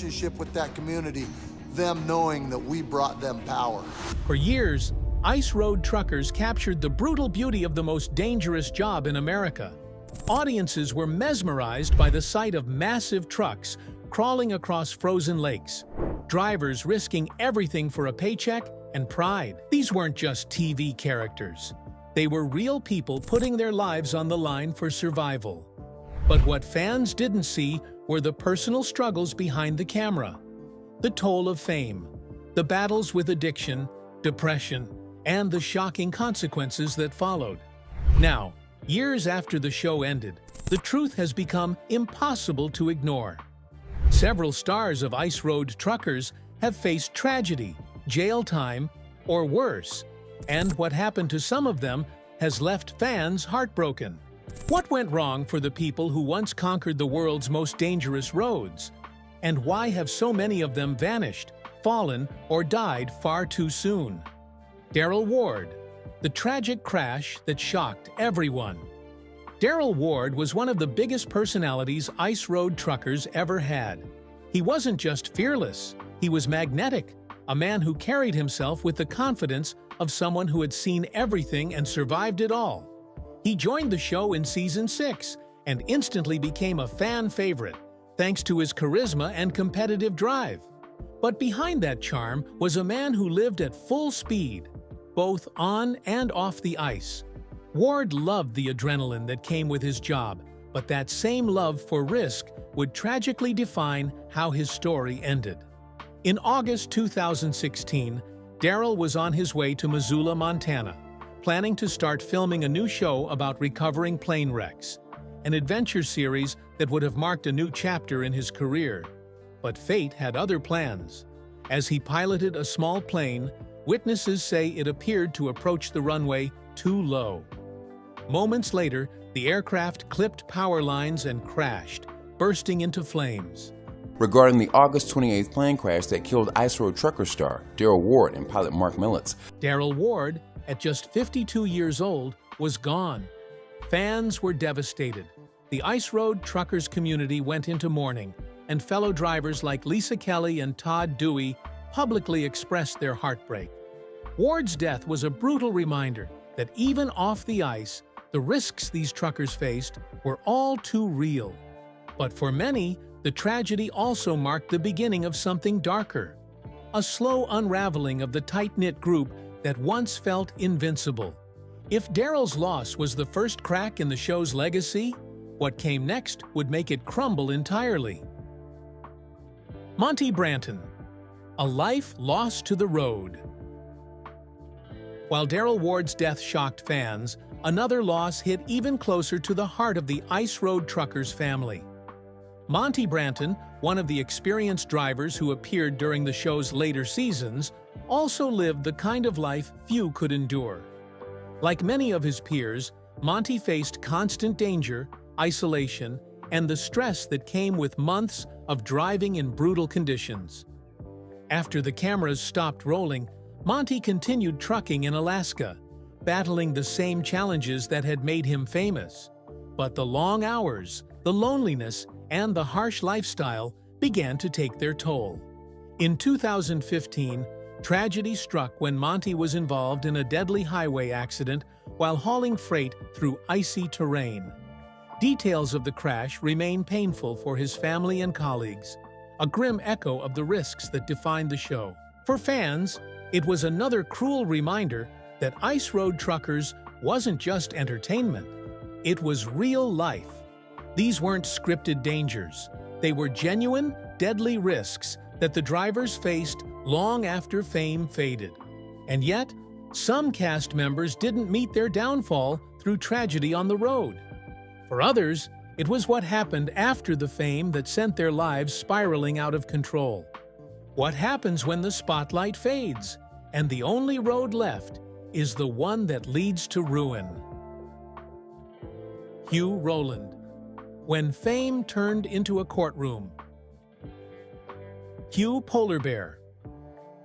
relationship with that community, them knowing that we brought them power. For years, ice road truckers captured the brutal beauty of the most dangerous job in America. Audiences were mesmerized by the sight of massive trucks crawling across frozen lakes, drivers risking everything for a paycheck and pride. These weren't just TV characters. They were real people putting their lives on the line for survival. But what fans didn't see were the personal struggles behind the camera. The toll of fame, the battles with addiction, depression, and the shocking consequences that followed. Now, years after the show ended, the truth has become impossible to ignore. Several stars of Ice Road Truckers have faced tragedy, jail time, or worse, and what happened to some of them has left fans heartbroken. What went wrong for the people who once conquered the world's most dangerous roads? And why have so many of them vanished, fallen, or died far too soon? Daryl Ward, the tragic crash that shocked everyone. Daryl Ward was one of the biggest personalities Ice Road Truckers ever had. He wasn't just fearless, he was magnetic, a man who carried himself with the confidence of someone who had seen everything and survived it all. He joined the show in Season 6 and instantly became a fan favorite, thanks to his charisma and competitive drive. But behind that charm was a man who lived at full speed, both on and off the ice. Ward loved the adrenaline that came with his job, but that same love for risk would tragically define how his story ended. In August 2016, Daryl was on his way to Missoula, Montana, planning to start filming a new show about recovering plane wrecks, an adventure series that would have marked a new chapter in his career. But fate had other plans. As he piloted a small plane, witnesses say it appeared to approach the runway too low. Moments later, the aircraft clipped power lines and crashed, bursting into flames. Regarding the August 28th plane crash that killed Ice Road Trucker star Daryl Ward and pilot Mark Millets. Daryl Ward, at just 52 years old, was gone. Fans were devastated. The Ice Road Truckers community went into mourning, and fellow drivers like Lisa Kelly and Todd Dewey publicly expressed their heartbreak. Ward's death was a brutal reminder that even off the ice, the risks these truckers faced were all too real. But for many, the tragedy also marked the beginning of something darker, a slow unraveling of the tight-knit group that once felt invincible. If Daryl's loss was the first crack in the show's legacy, what came next would make it crumble entirely. Monty Brmpton, a life lost to the road. While Daryl Ward's death shocked fans, another loss hit even closer to the heart of the Ice Road Truckers family. Monty Brmpton, one of the experienced drivers who appeared during the show's later seasons, also lived the kind of life few could endure. Like many of his peers, Monty faced constant danger, isolation, and the stress that came with months of driving in brutal conditions. After the cameras stopped rolling, Monty continued trucking in Alaska, battling the same challenges that had made him famous. But the long hours, the loneliness, and the harsh lifestyle began to take their toll. In 2015, tragedy struck when Monty was involved in a deadly highway accident while hauling freight through icy terrain. Details of the crash remain painful for his family and colleagues, a grim echo of the risks that defined the show. For fans, it was another cruel reminder that Ice Road Truckers wasn't just entertainment, it was real life. These weren't scripted dangers. They were genuine, deadly risks that the drivers faced long after fame faded. And yet, some cast members didn't meet their downfall through tragedy on the road. For others, it was what happened after the fame that sent their lives spiraling out of control. What happens when the spotlight fades, and the only road left is the one that leads to ruin? Hugh Rowland. When fame turned into a courtroom. Hugh Polar Bear.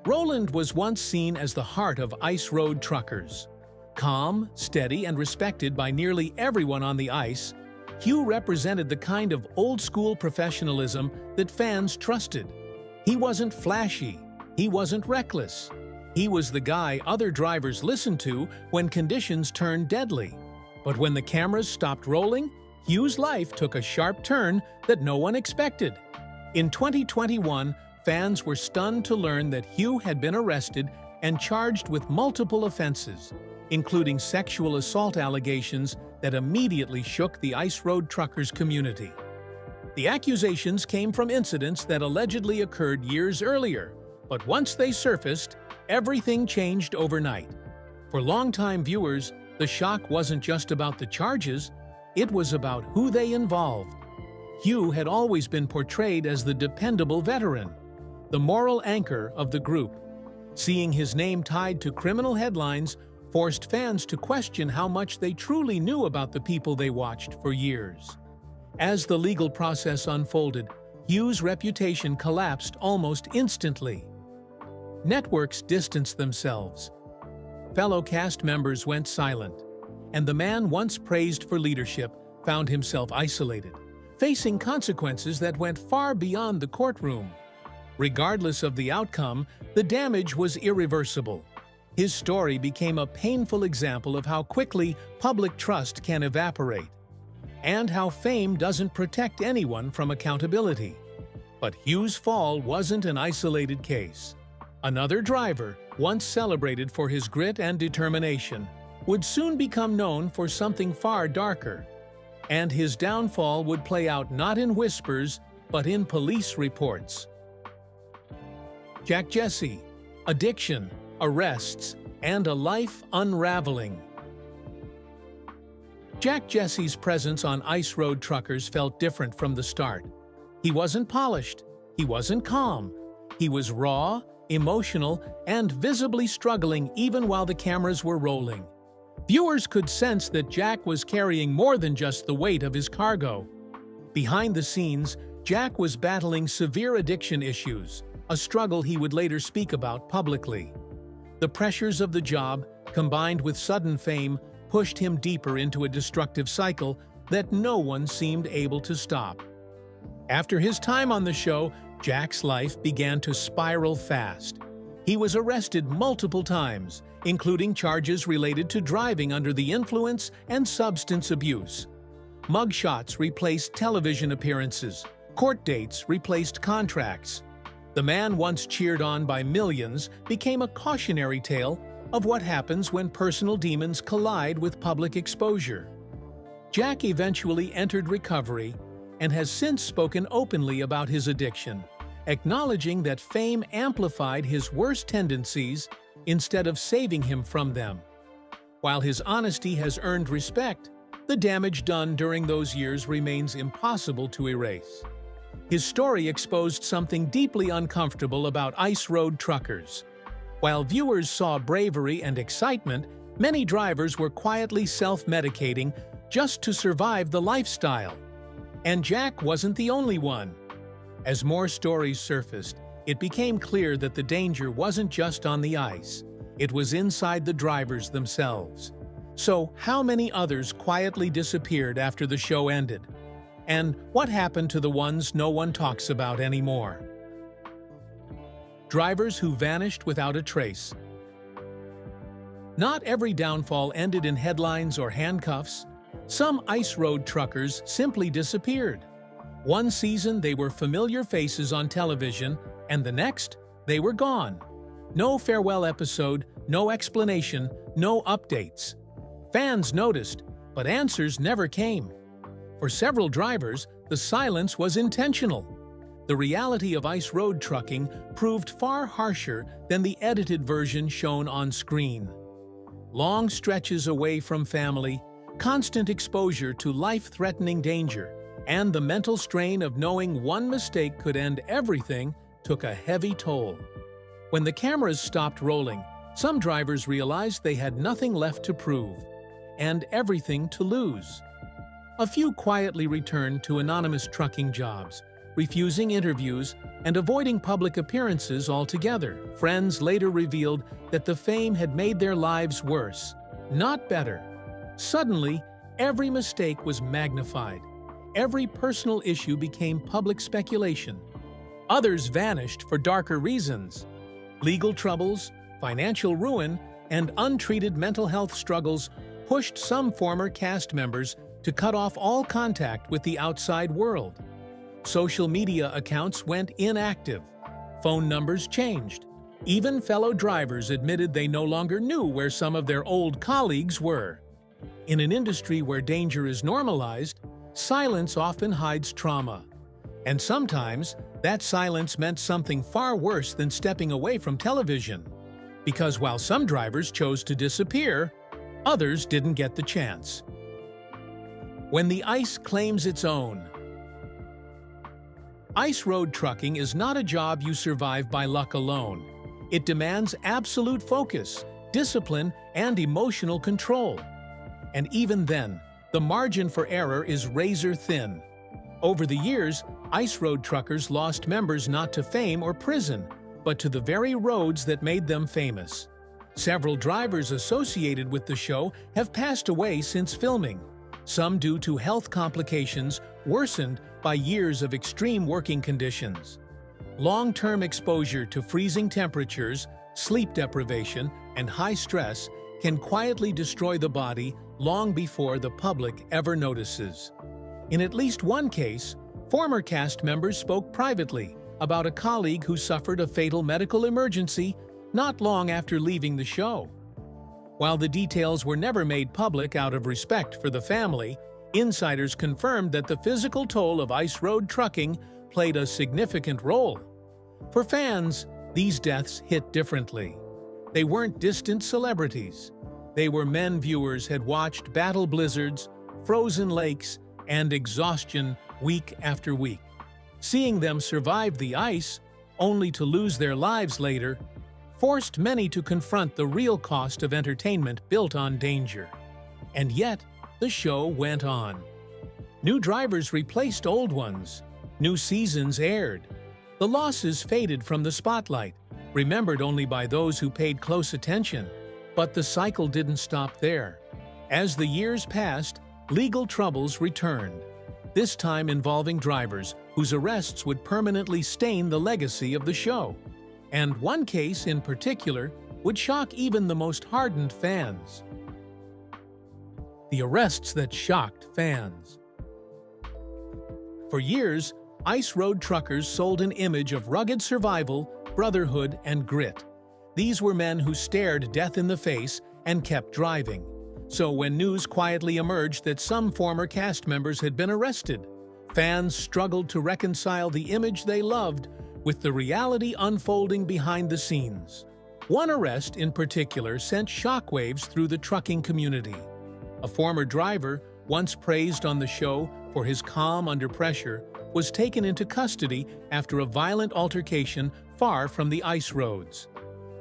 Rowland was once seen as the heart of Ice Road Truckers. Calm, steady, and respected by nearly everyone on the ice, Hugh represented the kind of old-school professionalism that fans trusted. He wasn't flashy. He wasn't reckless. He was the guy other drivers listened to when conditions turned deadly. But when the cameras stopped rolling, Hugh's life took a sharp turn that no one expected. In 2021, fans were stunned to learn that Hugh had been arrested and charged with multiple offenses, including sexual assault allegations that immediately shook the Ice Road Truckers community. The accusations came from incidents that allegedly occurred years earlier, but once they surfaced, everything changed overnight. For longtime viewers, the shock wasn't just about the charges, it was about who they involved. Hugh had always been portrayed as the dependable veteran, the moral anchor of the group. Seeing his name tied to criminal headlines forced fans to question how much they truly knew about the people they watched for years. As the legal process unfolded, Hugh's reputation collapsed almost instantly. Networks distanced themselves. Fellow cast members went silent, and the man once praised for leadership found himself isolated, facing consequences that went far beyond the courtroom. Regardless of the outcome, the damage was irreversible. His story became a painful example of how quickly public trust can evaporate, and how fame doesn't protect anyone from accountability. But Hugh's fall wasn't an isolated case. Another driver, once celebrated for his grit and determination, would soon become known for something far darker. And his downfall would play out not in whispers, but in police reports. Jack Jesse, addiction, arrests, and a life unraveling. Jack Jesse's presence on Ice Road Truckers felt different from the start. He wasn't polished, he wasn't calm. He was raw, emotional, and visibly struggling even while the cameras were rolling. Viewers could sense that Jack was carrying more than just the weight of his cargo. Behind the scenes, Jack was battling severe addiction issues, a struggle he would later speak about publicly. The pressures of the job, combined with sudden fame, pushed him deeper into a destructive cycle that no one seemed able to stop. After his time on the show, Jack's life began to spiral fast. He was arrested multiple times, including charges related to driving under the influence and substance abuse. Mugshots replaced television appearances. Court dates replaced contracts. The man once cheered on by millions became a cautionary tale of what happens when personal demons collide with public exposure. Jack eventually entered recovery and has since spoken openly about his addiction, acknowledging that fame amplified his worst tendencies instead of saving him from them. While his honesty has earned respect, the damage done during those years remains impossible to erase. His story exposed something deeply uncomfortable about Ice Road Truckers. While viewers saw bravery and excitement, many drivers were quietly self-medicating just to survive the lifestyle. And Jack wasn't the only one. As more stories surfaced, it became clear that the danger wasn't just on the ice. It was inside the drivers themselves. So, how many others quietly disappeared after the show ended? And what happened to the ones no one talks about anymore? Drivers who vanished without a trace. Not every downfall ended in headlines or handcuffs. Some Ice Road Truckers simply disappeared. One season they were familiar faces on television, and the next, they were gone. No farewell episode, no explanation, no updates. Fans noticed, but answers never came. For several drivers, the silence was intentional. The reality of Ice Road Trucking proved far harsher than the edited version shown on screen. Long stretches away from family, constant exposure to life-threatening danger, and the mental strain of knowing one mistake could end everything took a heavy toll. When the cameras stopped rolling, some drivers realized they had nothing left to prove, and everything to lose. A few quietly returned to anonymous trucking jobs, refusing interviews and avoiding public appearances altogether. Friends later revealed that the fame had made their lives worse, not better. Suddenly, every mistake was magnified. Every personal issue became public speculation. Others vanished for darker reasons. Legal troubles, financial ruin, and untreated mental health struggles pushed some former cast members to cut off all contact with the outside world. Social media accounts went inactive. Phone numbers changed. Even fellow drivers admitted they no longer knew where some of their old colleagues were. In an industry where danger is normalized, silence often hides trauma. And sometimes, that silence meant something far worse than stepping away from television. Because while some drivers chose to disappear, others didn't get the chance. When the ice claims its own. Ice road trucking is not a job you survive by luck alone. It demands absolute focus, discipline, and emotional control. And even then, the margin for error is razor thin. Over the years, ice road truckers lost members not to fame or prison, but to the very roads that made them famous. Several drivers associated with the show have passed away since filming, some due to health complications worsened by years of extreme working conditions. Long-term exposure to freezing temperatures, sleep deprivation, and high stress can quietly destroy the body long before the public ever notices. In at least one case, former cast members spoke privately about a colleague who suffered a fatal medical emergency not long after leaving the show. While the details were never made public out of respect for the family, insiders confirmed that the physical toll of ice road trucking played a significant role. For fans, these deaths hit differently. They weren't distant celebrities. They were men viewers had watched battle blizzards, frozen lakes, and exhaustion week after week. Seeing them survive the ice, only to lose their lives later, forced many to confront the real cost of entertainment built on danger. And yet, the show went on. New drivers replaced old ones. New seasons aired. The losses faded from the spotlight, remembered only by those who paid close attention. But the cycle didn't stop there. As the years passed, legal troubles returned, this time involving drivers whose arrests would permanently stain the legacy of the show. And one case in particular would shock even the most hardened fans. The arrests that shocked fans. For years, ice road truckers sold an image of rugged survival, brotherhood, and grit. These were men who stared death in the face and kept driving. So when news quietly emerged that some former cast members had been arrested, fans struggled to reconcile the image they loved with the reality unfolding behind the scenes. One arrest in particular sent shockwaves through the trucking community. A former driver, once praised on the show for his calm under pressure, was taken into custody after a violent altercation far from the ice roads.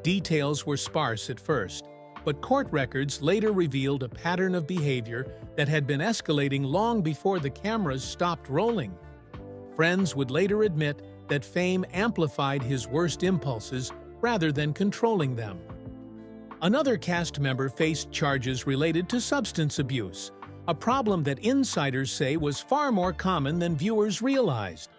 Details were sparse at first, but court records later revealed a pattern of behavior that had been escalating long before the cameras stopped rolling. Friends would later admit that fame amplified his worst impulses rather than controlling them. Another cast member faced charges related to substance abuse, a problem that insiders say was far more common than viewers realized.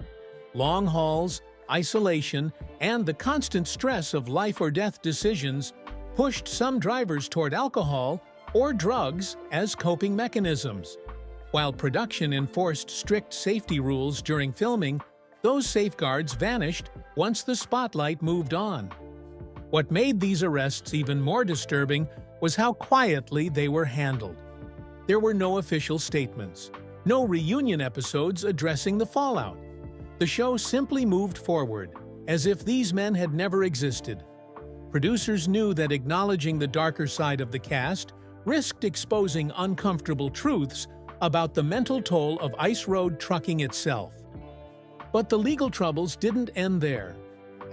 Long hauls, isolation, and the constant stress of life-or-death decisions pushed some drivers toward alcohol or drugs as coping mechanisms. While production enforced strict safety rules during filming, those safeguards vanished once the spotlight moved on. What made these arrests even more disturbing was how quietly they were handled. There were no official statements, no reunion episodes addressing the fallout. The show simply moved forward, as if these men had never existed. Producers knew that acknowledging the darker side of the cast risked exposing uncomfortable truths about the mental toll of ice road trucking itself. But the legal troubles didn't end there.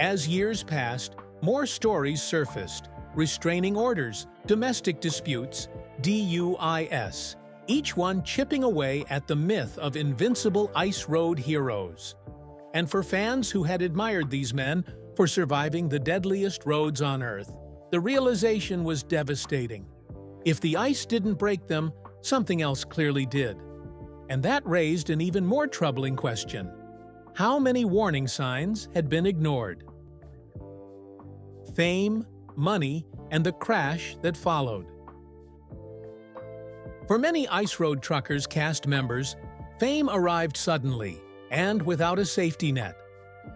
As years passed, more stories surfaced: restraining orders, domestic disputes, DUIs, each one chipping away at the myth of invincible ice road heroes. And for fans who had admired these men for surviving the deadliest roads on Earth, the realization was devastating. If the ice didn't break them, something else clearly did. And that raised an even more troubling question. How many warning signs had been ignored? Fame, money, and the crash that followed. For many Ice Road Truckers cast members, fame arrived suddenly and without a safety net.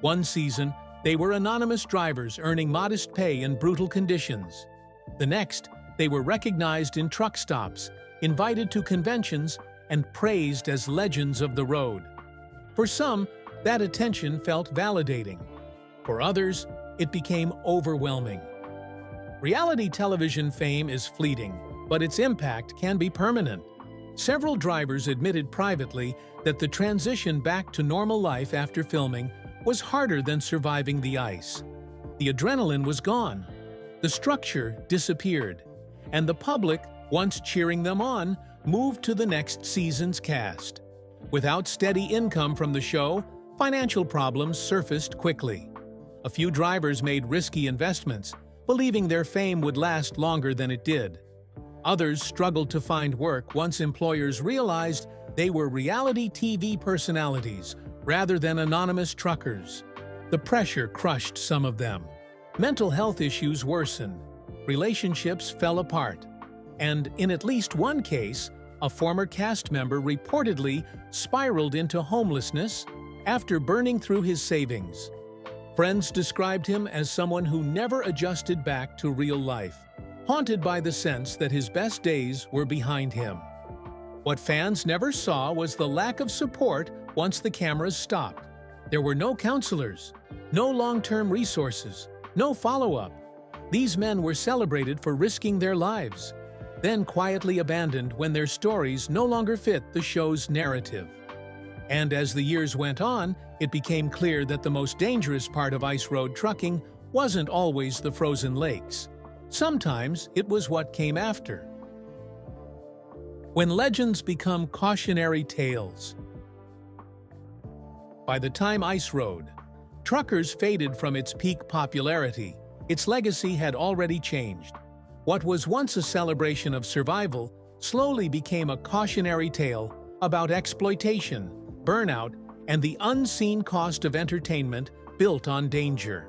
One season, they were anonymous drivers earning modest pay in brutal conditions. The next, they were recognized in truck stops, invited to conventions, and praised as legends of the road. For some, that attention felt validating. For others, it became overwhelming. Reality television fame is fleeting, but its impact can be permanent. Several drivers admitted privately that the transition back to normal life after filming was harder than surviving the ice. The adrenaline was gone, the structure disappeared, and the public, once cheering them on, moved to the next season's cast. Without steady income from the show, financial problems surfaced quickly. A few drivers made risky investments, believing their fame would last longer than it did. Others struggled to find work once employers realized they were reality TV personalities rather than anonymous truckers. The pressure crushed some of them. Mental health issues worsened, relationships fell apart, and in at least one case, a former cast member reportedly spiraled into homelessness after burning through his savings. Friends described him as someone who never adjusted back to real life, haunted by the sense that his best days were behind him. What fans never saw was the lack of support once the cameras stopped. There were no counselors, no long-term resources, no follow-up. These men were celebrated for risking their lives, then quietly abandoned when their stories no longer fit the show's narrative. And as the years went on, it became clear that the most dangerous part of ice road trucking wasn't always the frozen lakes. Sometimes it was what came after. When legends become cautionary tales. By the time Ice Road Truckers faded from its peak popularity, its legacy had already changed. What was once a celebration of survival slowly became a cautionary tale about exploitation, burnout, and the unseen cost of entertainment built on danger.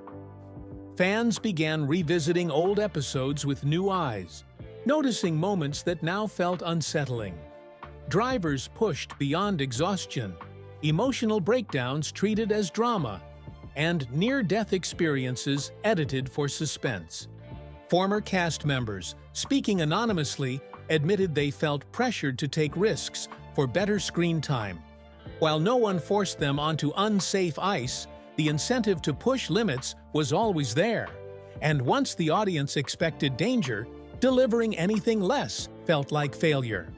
Fans began revisiting old episodes with new eyes, noticing moments that now felt unsettling. Drivers pushed beyond exhaustion, emotional breakdowns treated as drama, and near-death experiences edited for suspense. Former cast members, speaking anonymously, admitted they felt pressured to take risks for better screen time. While no one forced them onto unsafe ice, the incentive to push limits was always there. And once the audience expected danger, delivering anything less felt like failure.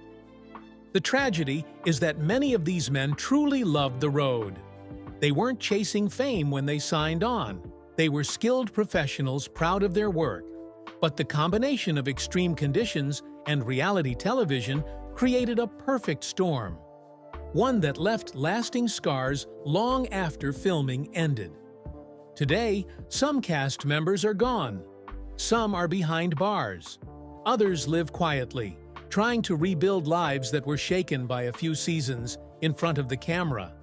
The tragedy is that many of these men truly loved the road. They weren't chasing fame when they signed on. They were skilled professionals proud of their work. But the combination of extreme conditions and reality television created a perfect storm. One that left lasting scars long after filming ended. Today, some cast members are gone. Some are behind bars. Others live quietly, trying to rebuild lives that were shaken by a few seasons in front of the camera.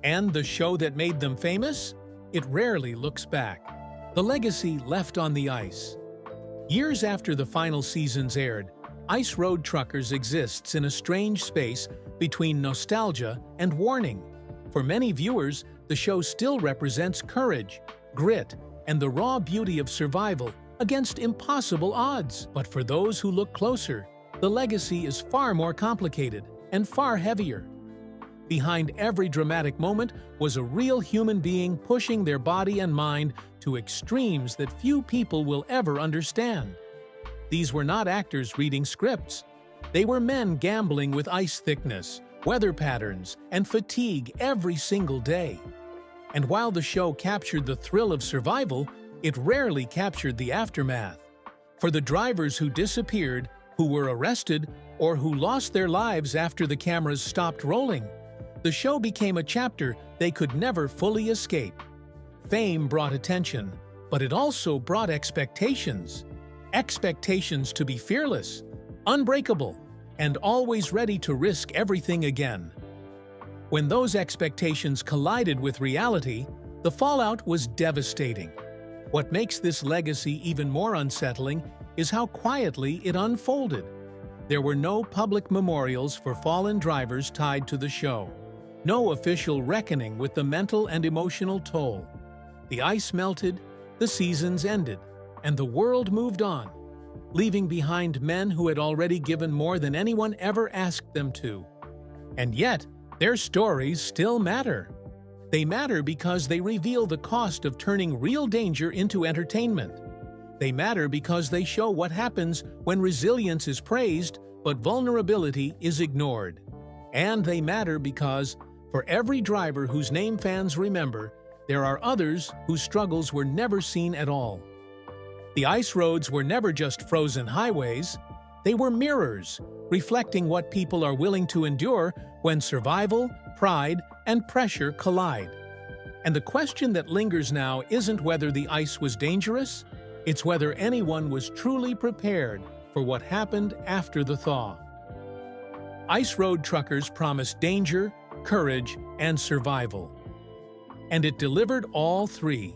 And the show that made them famous? It rarely looks back. The legacy left on the ice. Years after the final seasons aired, Ice Road Truckers exists in a strange space between nostalgia and warning. For many viewers, the show still represents courage, grit, and the raw beauty of survival against impossible odds. But for those who look closer, the legacy is far more complicated and far heavier. Behind every dramatic moment was a real human being pushing their body and mind to extremes that few people will ever understand. These were not actors reading scripts. They were men gambling with ice thickness, weather patterns, and fatigue every single day. And while the show captured the thrill of survival, it rarely captured the aftermath. For the drivers who disappeared, who were arrested, or who lost their lives after the cameras stopped rolling, the show became a chapter they could never fully escape. Fame brought attention, but it also brought expectations. Expectations to be fearless, unbreakable, and always ready to risk everything again. When those expectations collided with reality, the fallout was devastating. What makes this legacy even more unsettling is how quietly it unfolded. There were no public memorials for fallen drivers tied to the show, no official reckoning with the mental and emotional toll. The ice melted, the seasons ended, and the world moved on, leaving behind men who had already given more than anyone ever asked them to. And yet, their stories still matter. They matter because they reveal the cost of turning real danger into entertainment. They matter because they show what happens when resilience is praised but vulnerability is ignored. And they matter because, for every driver whose name fans remember, there are others whose struggles were never seen at all. The ice roads were never just frozen highways. They were mirrors, reflecting what people are willing to endure when survival, pride, and pressure collide. And the question that lingers now isn't whether the ice was dangerous, it's whether anyone was truly prepared for what happened after the thaw. Ice road truckers promised danger, courage, and survival. And it delivered all three.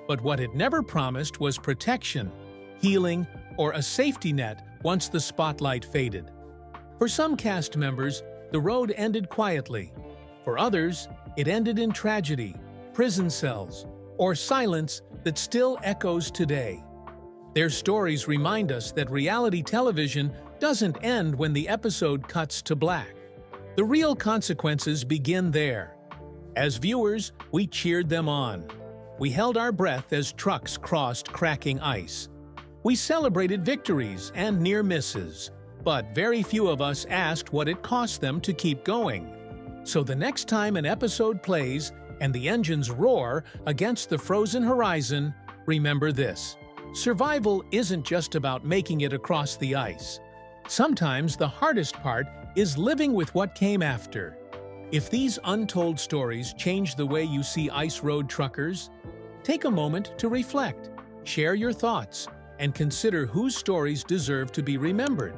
But what it never promised was protection, healing, or a safety net once the spotlight faded. For some cast members, the road ended quietly. For others, it ended in tragedy, prison cells, or silence that still echoes today. Their stories remind us that reality television doesn't end when the episode cuts to black. The real consequences begin there. As viewers, we cheered them on. We held our breath as trucks crossed cracking ice. We celebrated victories and near misses, but very few of us asked what it cost them to keep going. So the next time an episode plays and the engines roar against the frozen horizon, remember this: survival isn't just about making it across the ice. Sometimes the hardest part is living with what came after. If these untold stories change the way you see ice road truckers, take a moment to reflect, share your thoughts, and consider whose stories deserve to be remembered,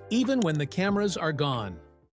even when the cameras are gone.